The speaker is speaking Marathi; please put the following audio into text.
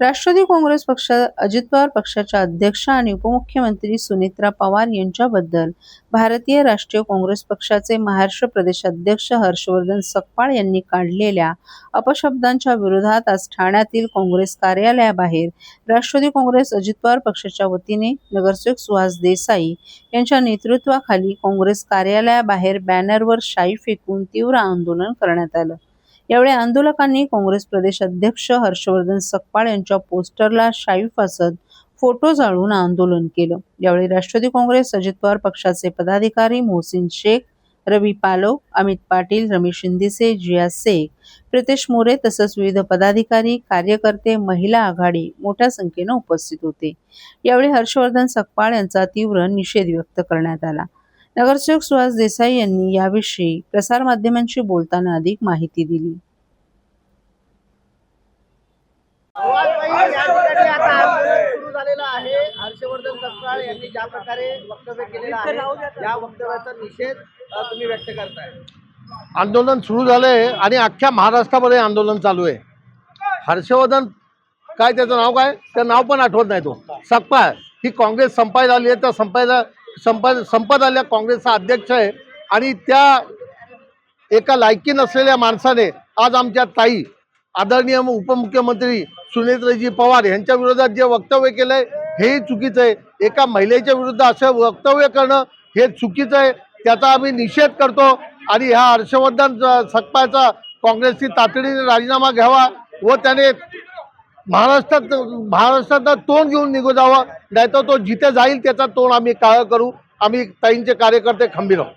राष्ट्रवादी काँग्रेस पक्ष अजित पवार पक्षाच्या अध्यक्ष आणि उपमुख्यमंत्री सुनेत्रा पवार यांच्याबद्दल भारतीय राष्ट्रीय काँग्रेस पक्षाचे महाराष्ट्र प्रदेश अध्यक्ष हर्षवर्धन सकपाळ यांनी काढलेल्या अपशब्दांच्या विरोधात आज ठाण्यातील काँग्रेस कार्यालयाबाहेर राष्ट्रवादी काँग्रेस अजित पवार पक्षाच्या वतीने नगरसेवक सुहास देसाई यांच्या नेतृत्वाखाली काँग्रेस कार्यालयाबाहेर बॅनरवर शाई फेकून तीव्र आंदोलन करण्यात आलं। यावेळी आंदोलकांनी काँग्रेस प्रदेश अध्यक्ष हर्षवर्धन सकपाळ यांच्या पोस्टरला शाई फासत फोटो जाळून आंदोलन केलं। यावेळी राष्ट्रवादी काँग्रेस अजित पवार पक्षाचे पदाधिकारी मोहसिन शेख, रवी पालव, अमित पाटील, रमेश शिंदेसे, जिया शेख, प्रितेश मोरे तसंच विविध पदाधिकारी, कार्यकर्ते, महिला आघाडी मोठ्या संख्येने उपस्थित होते। यावेळी हर्षवर्धन सकपाळ यांचा तीव्र निषेध व्यक्त करण्यात आला। नगरसेवक सुहास देसाई यांनी याविषयी प्रसारमाध्यमांशी बोलताना अधिक माहिती दिली। सुरू झालेला आहे। हर्षवर्धन सकपाळ यांनी ज्या प्रकारे वक्तव्य केलेलं आहे या वक्तव्याचा निषेध तुम्ही व्यक्त करताय। आंदोलन सुरू झालंय आणि अख्ख्या महाराष्ट्रामध्ये आंदोलन चालू आहे। हर्षवर्धन काय त्याचं नाव काय त्या नाव पण आठवत नाही तो सकपाळ ही काँग्रेस संपायला आली आहे तर संपत आलेल्या काँग्रेसचा अध्यक्ष आहे आणि त्या एका लायकी नसलेल्या माणसाने आज आमच्या ताई आदरणीय उपमुख्यमंत्री सुनेत्राजी पवार यांच्या विरोधात जे वक्तव्य केलंय हेही चुकीचं आहे। एका महिलेच्या विरुद्ध असं वक्तव्य करणं हे चुकीचं आहे। त्याचा आम्ही निषेध करतो आणि ह्या हर्षवर्धन सकपाळचा काँग्रेसची तातडीने राजीनामा घ्यावा व त्याने महाराष्ट्रात तोंड घेऊन निघून जावं, नाहीतर तो जिथे जाईल त्याचा तोंड आम्ही काळं करू। आम्ही ताईंचे कार्यकर्ते खंबीर आहोत।